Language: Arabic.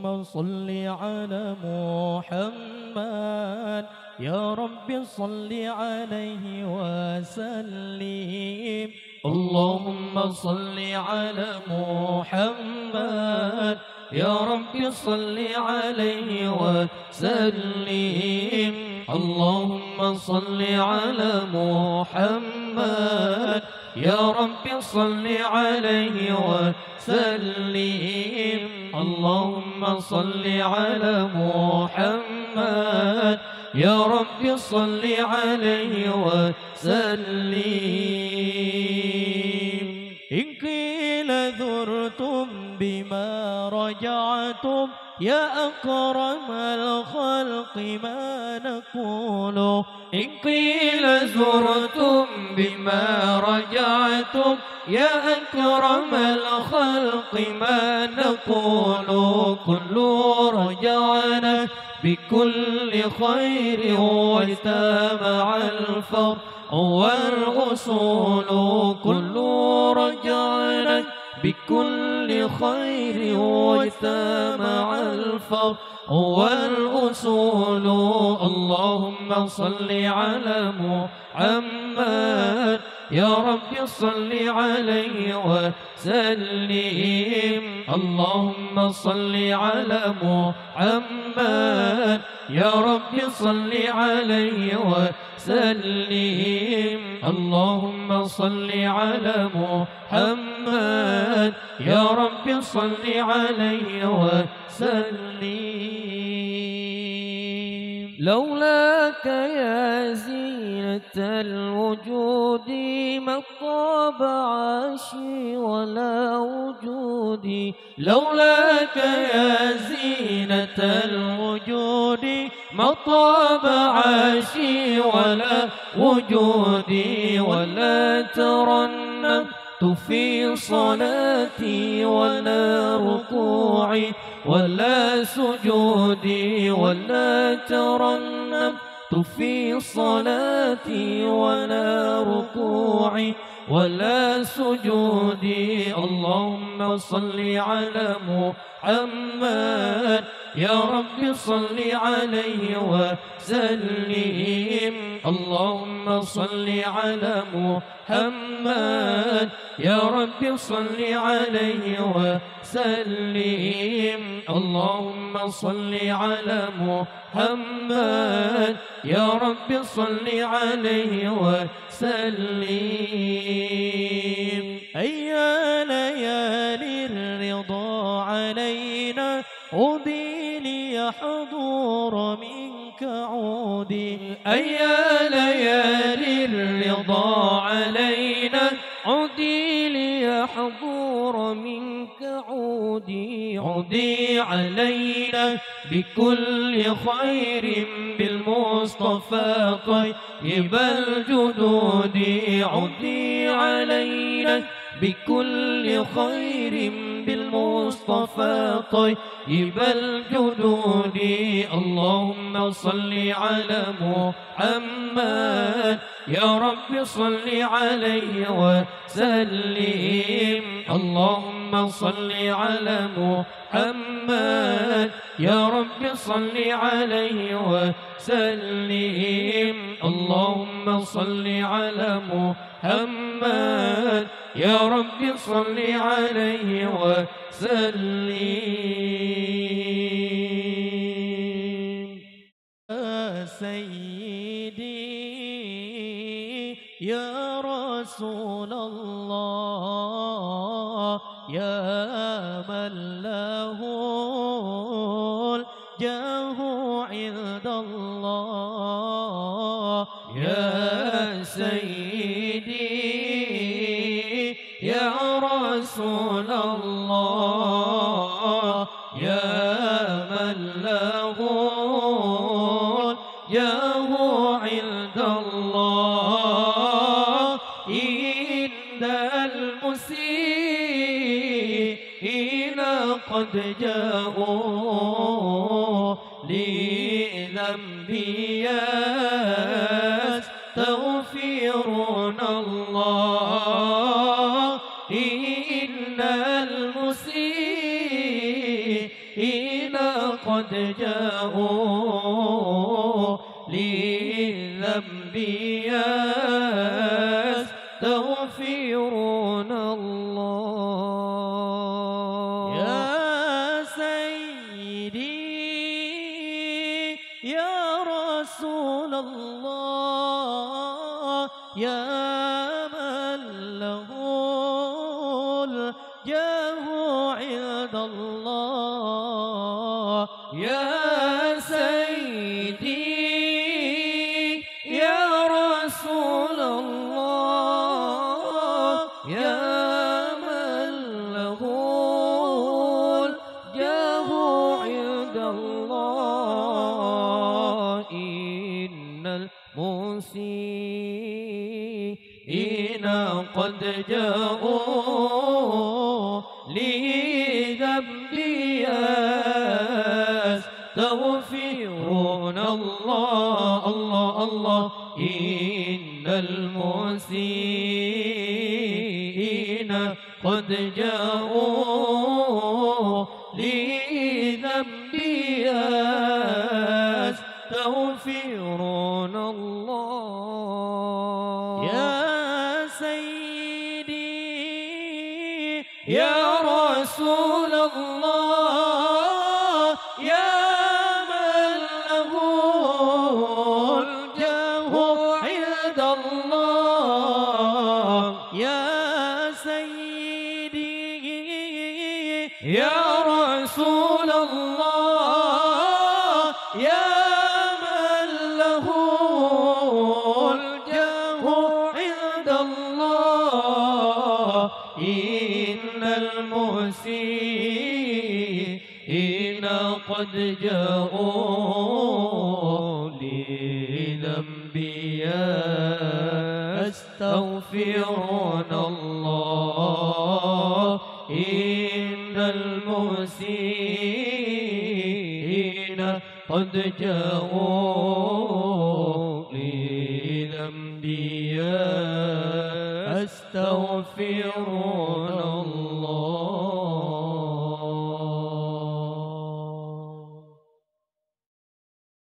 اللهم صل على محمد يا رب صل عليه وسلم. اللهم صل على محمد يا رب صل عليه وسلم. اللهم صل على محمد يا رب صل عليه وسلم. اللهم صل على محمد يا رب صل عليه وسلم. إن قيل ذرتم بما رجعتم يا أكرم الخلق ما نقول. إن قيل زرتم بما رجعتم يا أكرم الخلق ما نقول. كل رجعنا بكل خير واجتمع الفرع والأصول. كل رجعنا بكل خير واجتمع الفرع والأصول. اللهم صل على محمد يا رب صل عليه وسلم. اللهم صل على محمد يا رب صل عليه وسلم. اللهم صل على محمد يا رب صل عليه وسلم. لولاك يا زينة الوجود ما طاب عاشي ولا وجودي. لولاك يا زينة الوجود ما طاب عاشي ولا وجودي. ولا ترنمت في صلاتي ولا ركوعي ولا سجودي. ولا ترنمت في صلاتي ولا ركوعي ولا سجودي. اللهم صل على محمد يا رب صل عليه وسلم. اللهم صل على محمد يا رب صل عليه وسلم. اللهم صل على محمد يا رب صل عليه وسلم. أيا ليالي الرضا علينا عودي ليحضر منك عودي. أيا ليالي الرضا علينا عودي ليحضر منك عودي. عودي علينا بكل خير بالمصطفى طيب الجدود. عودي علينا بكل خير بالمصطفى طيب الجدود. اللهم صل على محمد يا رب صل عليه وسلم. اللهم صل على محمد يا رب صل عليه وسلم. اللهم صل على محمد يا رب صل عليه وسلم. يا سيدي يا رسول الله يا من له الجاه عند الله. يا سيدي يا رسول الله يا من له الجاه عند الله. إن المسيئين قد جاءوا لذنبي يستغفرون الله. إن المسيئين قد جاءوا لذنبي يستغفرون الله يا سيدي يا رسول الله يا من له الجاه عند الله يا سيدي يا رسول الله يا من له الجاه عند الله إن المسيئين قد جاءوا لذنبي يستغفرون الله الله الله إن المسيئين قد جاءوا لذنبي يستغفرون الله يا سيدي يا رسول الله يا من له الجاه عند الله يا سيدي يا رسول الله يا من له الجاه عند الله إن المسيئين قد جاءوا لذنبي يستغفرون الله إن المسيئين قد جاءوا لذنبي يستغفرون الله